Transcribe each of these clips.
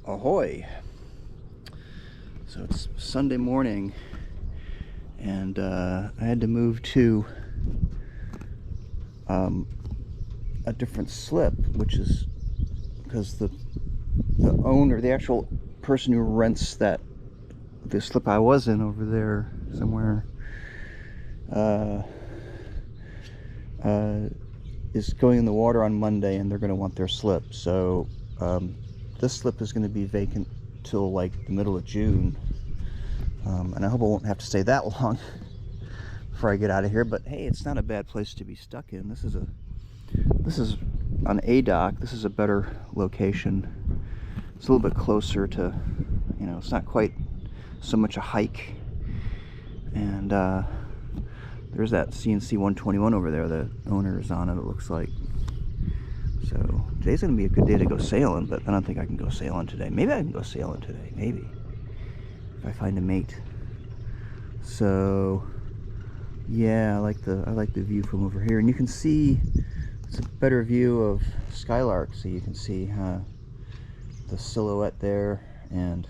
Ahoy! So it's Sunday morning, and I had to move to a different slip, which is because the owner, the actual person who rents the slip I was in over there somewhere, is going in the water on Monday, and they're going to want their slip. So this slip is going to be vacant till like the middle of June, and I hope I won't have to stay that long before I get out of here. But hey, it's not a bad place to be stuck in. This is on a dock. This is a better location. It's a little bit closer to, it's not quite so much a hike. And there's that CNC 121 over there. The owner is on it, it looks like. So today's gonna be a good day to go sailing, but I don't think I can go sailing today. Maybe I can go sailing today, maybe, if I find a mate. So yeah, I like the view from over here, and you can see it's a better view of Skylark, so you can see the silhouette there and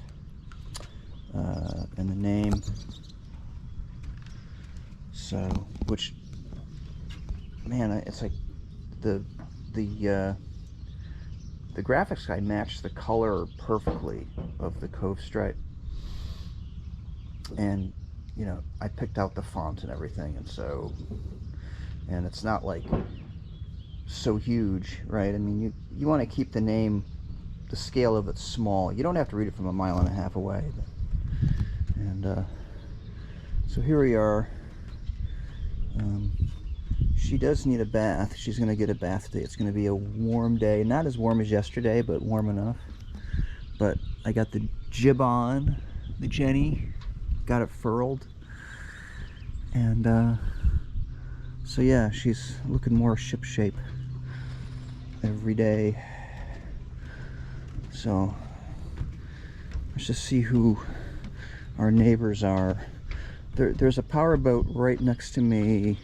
the name. So, which, man, it's like the graphics guy matched the color perfectly of the Cove stripe, and I picked out the font and everything, and it's not like so huge, right? I mean, you want to keep the name, the scale of it, small. You don't have to read it from 1.5 miles away. And so here we are. She does need a bath. She's going to get a bath today. It's going to be a warm day. Not as warm as yesterday, but warm enough. But I got the jib on, the Jenny. Got it furled. And so yeah, she's looking more ship shape every day. So let's just see who our neighbors are. There's a powerboat right next to me,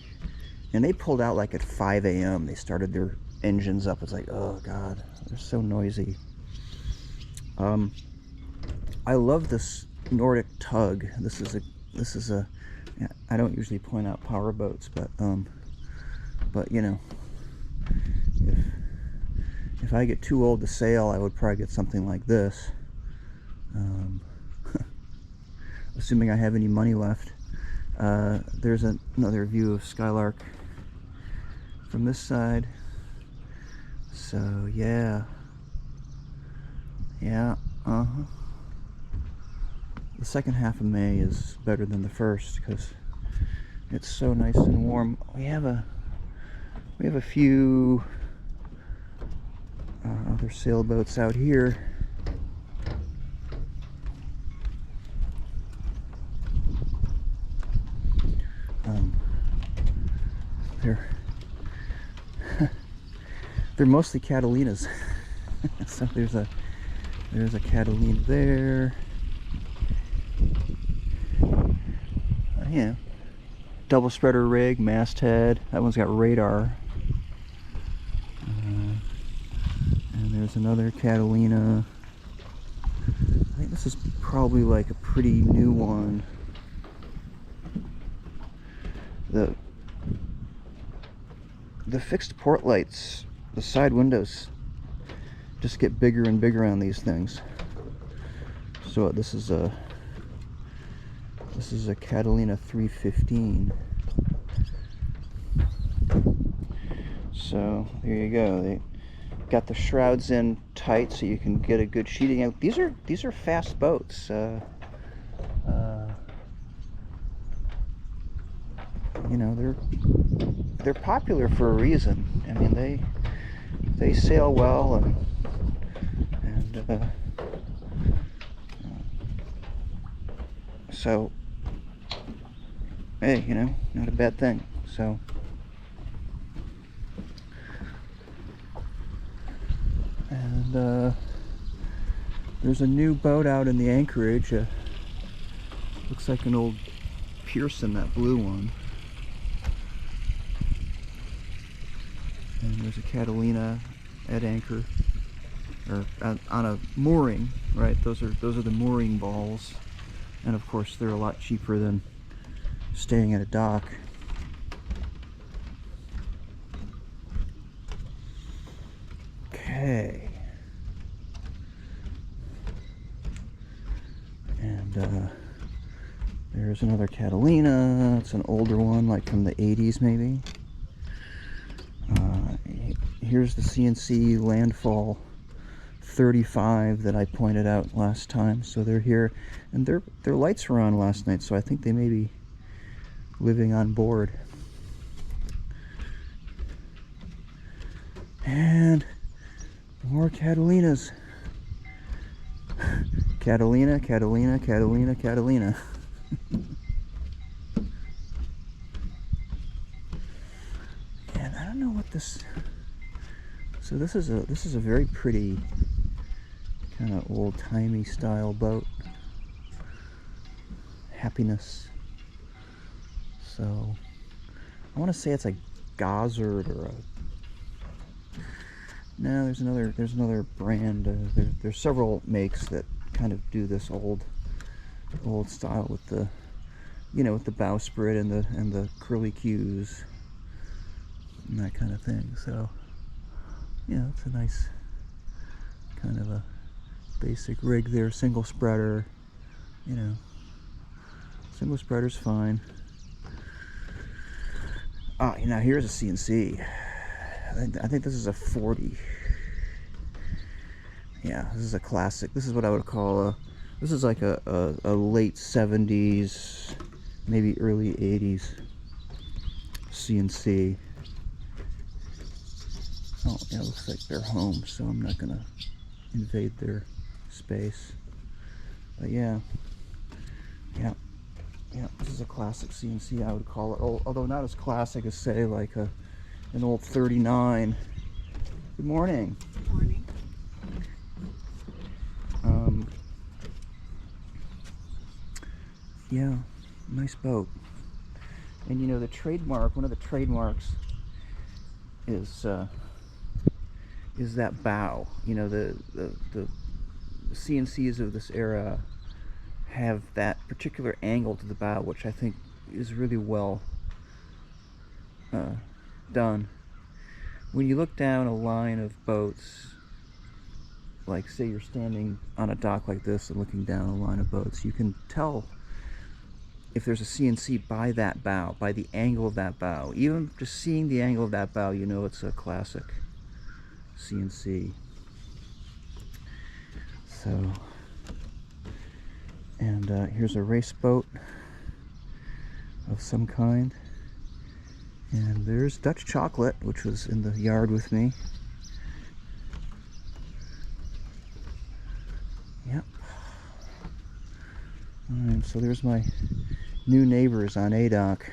and they pulled out like at 5 a.m. They started their engines up. It's like, oh god, they're so noisy. I love this Nordic tug. This is a I don't usually point out powerboats, but if I get too old to sail, I would probably get something like this, assuming I have any money left. There's another view of Skylark from this side. So yeah, the second half of May is better than the first because it's so nice and warm. We have a few other sailboats out here. They're mostly Catalinas. So there's a Catalina there. Yeah, double spreader rig, masthead. That one's got radar. And there's another Catalina. I think this is probably like a pretty new one. The fixed port lights, the side windows, just get bigger and bigger on these things. So this is a Catalina 315. So there you go. They got the shrouds in tight so you can get a good sheeting out. These are fast boats. They're popular for a reason. I mean, they sail well, and so hey, not a bad thing. So and there's a new boat out in the anchorage. Looks like an old Pearson, that blue one. And there's a Catalina at anchor or on a mooring, right? Those are the mooring balls, and of course they're a lot cheaper than staying at a dock. Okay. And there's another Catalina. It's an older one, like from the 80s maybe. Here's the CNC Landfall 35 that I pointed out last time. So they're here, and their lights were on last night, so I think they may be living on board. And more Catalinas. Catalina, Catalina, Catalina, Catalina. And I don't know what this. So this is a very pretty kind of old-timey style boat. Happiness. So I want to say it's a Gozzard or a. No, there's another brand. There's several makes that kind of do this old style with the, with the bowsprit and the curly cues and that kind of thing. So yeah, it's a nice kind of a basic rig there. Single spreader, single spreader's fine. Now here's a CNC. I think this is a 40. Yeah, this is a classic. This is what I would call this is like a late 70s, maybe early 80s CNC. Oh, yeah, it looks like they're home, so I'm not gonna invade their space. But yeah, this is a classic CNC, I would call it. Although not as classic as, say, like an old 39. Good morning. Good morning. Yeah, nice boat. And the trademark, one of the trademarks is that bow. The CNCs of this era have that particular angle to the bow, which I think is really well done. When you look down a line of boats, like say you're standing on a dock like this and looking down a line of boats, you can tell if there's a CNC by that bow, by the angle of that bow. Even just seeing the angle of that bow, it's a classic CNC. So, and here's a race boat of some kind. And there's Dutch Chocolate, which was in the yard with me. Yep. Alright, so there's my new neighbors on A dock.